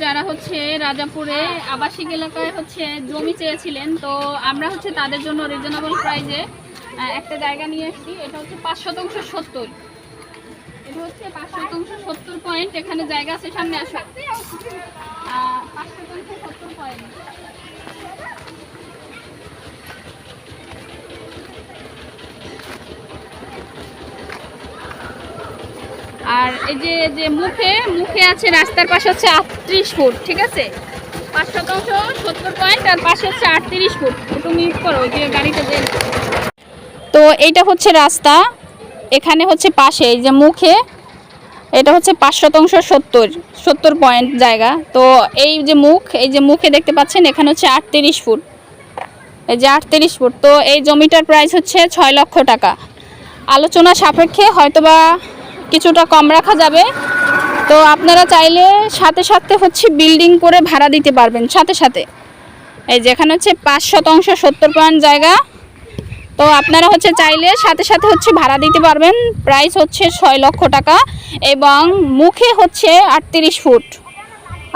যারা হচ্ছে রাজাপুরে আবাসিক এলাকায় হচ্ছে জমি চেয়েছিলেন, তো আমরা হচ্ছে তাদের জন্য রিজনেবল প্রাইসে একটা জায়গা নিয়ে এসেছি। এটা হচ্ছে 5/70। এটা হচ্ছে 5/70 পয়েন্ট। এখানে জায়গা আছে, সামনে আসো। 5/70 পয়েন্ট। আর এই যে মুখে আছে রাস্তার পাশে হচ্ছে 38 ফুট, ঠিক আছে। 5/70 পয়েন্ট আর পাশে হচ্ছে 38 ফুট। একটু মিট করো ওই যে গাড়িতে যে। তো এইটা হচ্ছে রাস্তা, এখানে হচ্ছে পাশে এই যে মুখে, এটা হচ্ছে 5/70 পয়েন্ট জায়গা। তো এই যে মুখে দেখতে পাচ্ছেন, এখানে হচ্ছে 38 ফুট, এই যে 38 ফুট। তো এই জমিটার প্রাইস হচ্ছে 6 লক্ষ টাকা। আলোচনা সাপেক্ষে হয়তোবা কিছুটা কম রাখা যাবে। তো আপনারা চাইলে সাথে সাথে হচ্ছে বিল্ডিং করে ভাড়া দিতে পারবেন সাথে সাথে। এই যে এখানে হচ্ছে 5/70 পয়েন্ট জায়গা। তো আপনারা হচ্ছে চাইলে সাথে সাথে হচ্ছে ভাড়া দিতে পারবেন। প্রাইস হচ্ছে 6 লক্ষ টাকা এবং মুখে হচ্ছে 38 ফুট।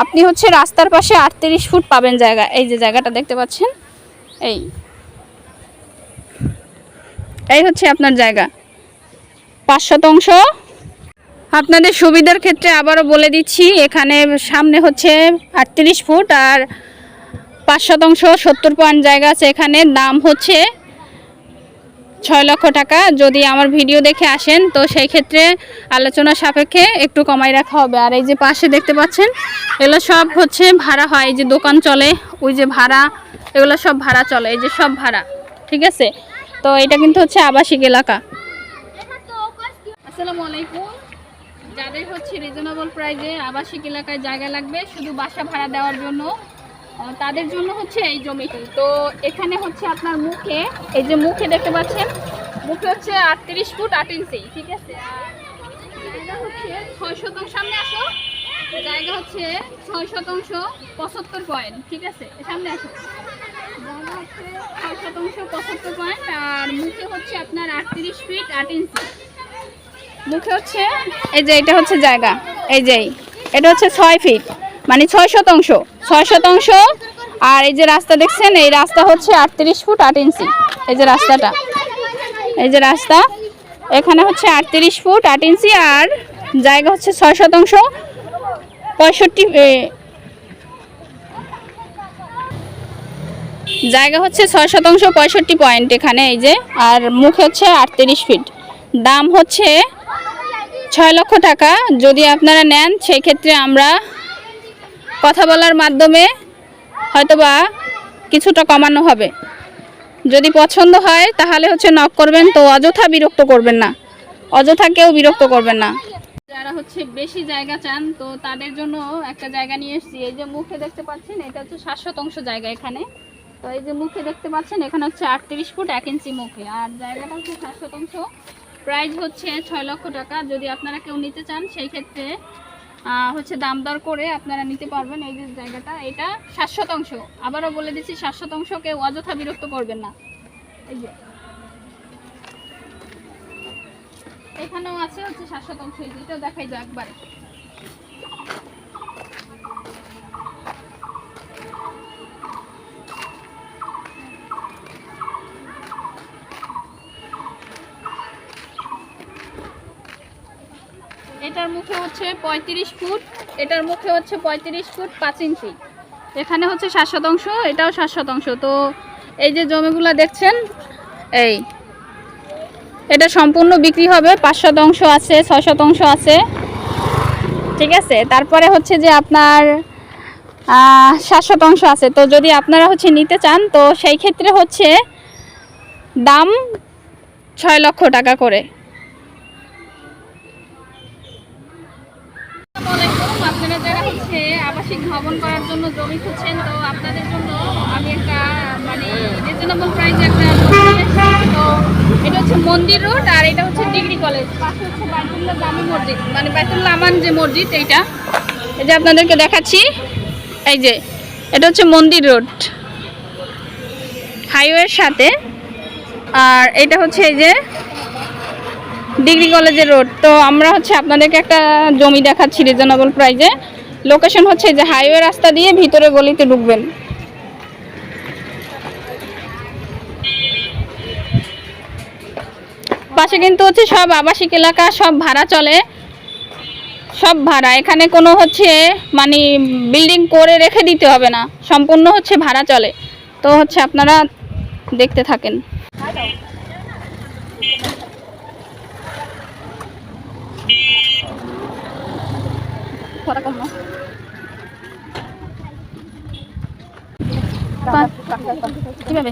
আপনি হচ্ছে রাস্তার পাশে 38 ফুট পাবেন জায়গা। এই যে জায়গাটা দেখতে পাচ্ছেন, এই হচ্ছে আপনার জায়গা 5%। আপনাদের সুবিধার ক্ষেত্রে আবারও বলে দিচ্ছি, এখানে সামনে হচ্ছে 38 ফুট আর 5/70 পয়েন্ট জায়গা আছে। এখানে দাম হচ্ছে 6 লক্ষ টাকা। যদি আমার ভিডিও দেখে আসেন তো সেই ক্ষেত্রে আলোচনা সাপেক্ষে একটু কমাই রাখা হবে। আর এই যে পাশে দেখতে পাচ্ছেন, এগুলো সব হচ্ছে ভাড়া হয়। এই যে দোকান চলে, ওই যে ভাড়া, এগুলো সব ভাড়া চলে, এই যে সব ভাড়া, ঠিক আছে। তো এটা কিন্তু হচ্ছে আবাসিক এলাকা। আসসালামু আলাইকুম। যাদের হচ্ছে রিজনেবল প্রাইসে আবাসিক এলাকায় জায়গা লাগবে শুধু বাসা ভাড়া দেওয়ার জন্য, তাদের জন্য হচ্ছে এই জমিটি। তো এখানে হচ্ছে আপনার মুখে, এই যে মুখে দেখতে পাচ্ছেন, মুখে হচ্ছে 38 ফুট 8 ইঞ্চি, ঠিক আছে। জায়গা হচ্ছে 6 সামনে আসো, জায়গা হচ্ছে 6/75 পয়েন্ট, ঠিক আছে। সামনে আসো, জায়গা হচ্ছে 6/75 পয়েন্ট আর মুখে হচ্ছে আপনার 38 ফিট 8 ইঞ্চি। মুখে হচ্ছে এই যে এটা হচ্ছে জায়গা, এই যে এটা হচ্ছে 6 ফিট, মানে 6%। আর এই যে রাস্তা দেখছেন, এই রাস্তা হচ্ছে 38 ফুট 8 ইঞ্চি। এই যে রাস্তাটা, এই যে রাস্তা, এখানে হচ্ছে 38 ফুট 8 ইঞ্চি আর জায়গা হচ্ছে 6/65 জায়গা হচ্ছে 6/65 পয়েন্ট এখানে, এই যে। আর মুখে হচ্ছে 38 ফিট। দাম হচ্ছে 6 লক্ষ টাকা। যদি আপনারা নেন সেই ক্ষেত্রে আমরা কথা বলার মাধ্যমে হয়তোবা কিছুটা কমানো হবে। যদি পছন্দ হয় তাহলে হচ্ছে নক করবেন। তো অযথা বিরক্ত করবেন না, অযথা কেউ বিরক্ত করবেন না। যারা হচ্ছে বেশি জায়গা চান তো তাদের জন্য একটা জায়গা নিয়ে এসেছি। এই যে মুখে দেখতে পাচ্ছেন, এটা হচ্ছে 7% জায়গা এখানে। তো এই যে মুখে দেখতে পাচ্ছেন, এখানে হচ্ছে 38 ফুট 1 ইঞ্চি মুখে আর জায়গাটা হচ্ছে 7%। প্রাইস হচ্ছে 6 লক্ষ টাকা। যদি আপনারা কেউ নিতে চান সেই ক্ষেত্রে হচ্ছে দাম দর করে আপনারা নিতে পারবেন। এই যে জায়গাটা, এটা 7%। আবারও বলে দিচ্ছি 7%, কেউ অযথা বিরক্ত করবেন না। এই যে এখানেও আছে হচ্ছে 7%, এটাও দেখাই যাও একবারে। এটার মুখে হচ্ছে 35 ফুট, এটার মুখে হচ্ছে 35 ফুট 5 ইঞ্চি। এখানে হচ্ছে 7%, এটাও 7%। তো এই যে জমিগুলো দেখছেন, এটা সম্পূর্ণ বিক্রি হবে। 5% আছে, 6% আছে, ঠিক আছে। তারপরে হচ্ছে যে আপনার 7% আছে। তো যদি আপনারা হচ্ছে নিতে চান তো সেই ক্ষেত্রে হচ্ছে দাম 6 লক্ষ টাকা করে। আপনারা যারা হচ্ছে আবাসিক ভবন করার জন্য জমি খুঁজছেন তো আপনাদের জন্য আমি একটা মানে রিজনেবল প্রাইসে একটা তো এটা হচ্ছে মন্দির রোড আর এটা হচ্ছে ডিগ্রি কলেজ, পাশে হচ্ছে বাইতুল্লাহ জামি মসজিদ, মানে বাইতুল্লাহ আমান যে মসজিদ, এইটা এই যে আপনাদেরকে দেখাচ্ছি। এই যে এটা হচ্ছে মন্দির রোড হাইওয়ের সাথে, আর এটা হচ্ছে এই যে ডিগ্রি কলেজের রোড। তো আমরা হচ্ছে আপনাদেরকে একটা জমি দেখাচ্ছি রিজনেবল প্রাইসে। লোকেশন হচ্ছে যে হাইওয়ে রাস্তা দিয়ে ভিতরে গলিতে ঢুকবেন। পাশে কিন্তু হচ্ছে সব আবাসিক এলাকা, সব ভাড়া চলে, সব ভাড়া। এখানে কোনো হচ্ছে মানে বিল্ডিং করে রেখে দিতে হবে না, সম্পূর্ণ হচ্ছে ভাড়া চলে। তো হচ্ছে আপনারা দেখতে থাকেন। কিভাবে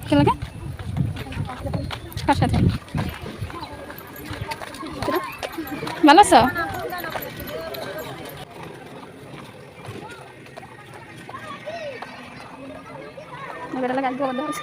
খেলাকে কার সাথে ভালো আছো? বেটা লাগে একদম বন্ধ হয়েছে।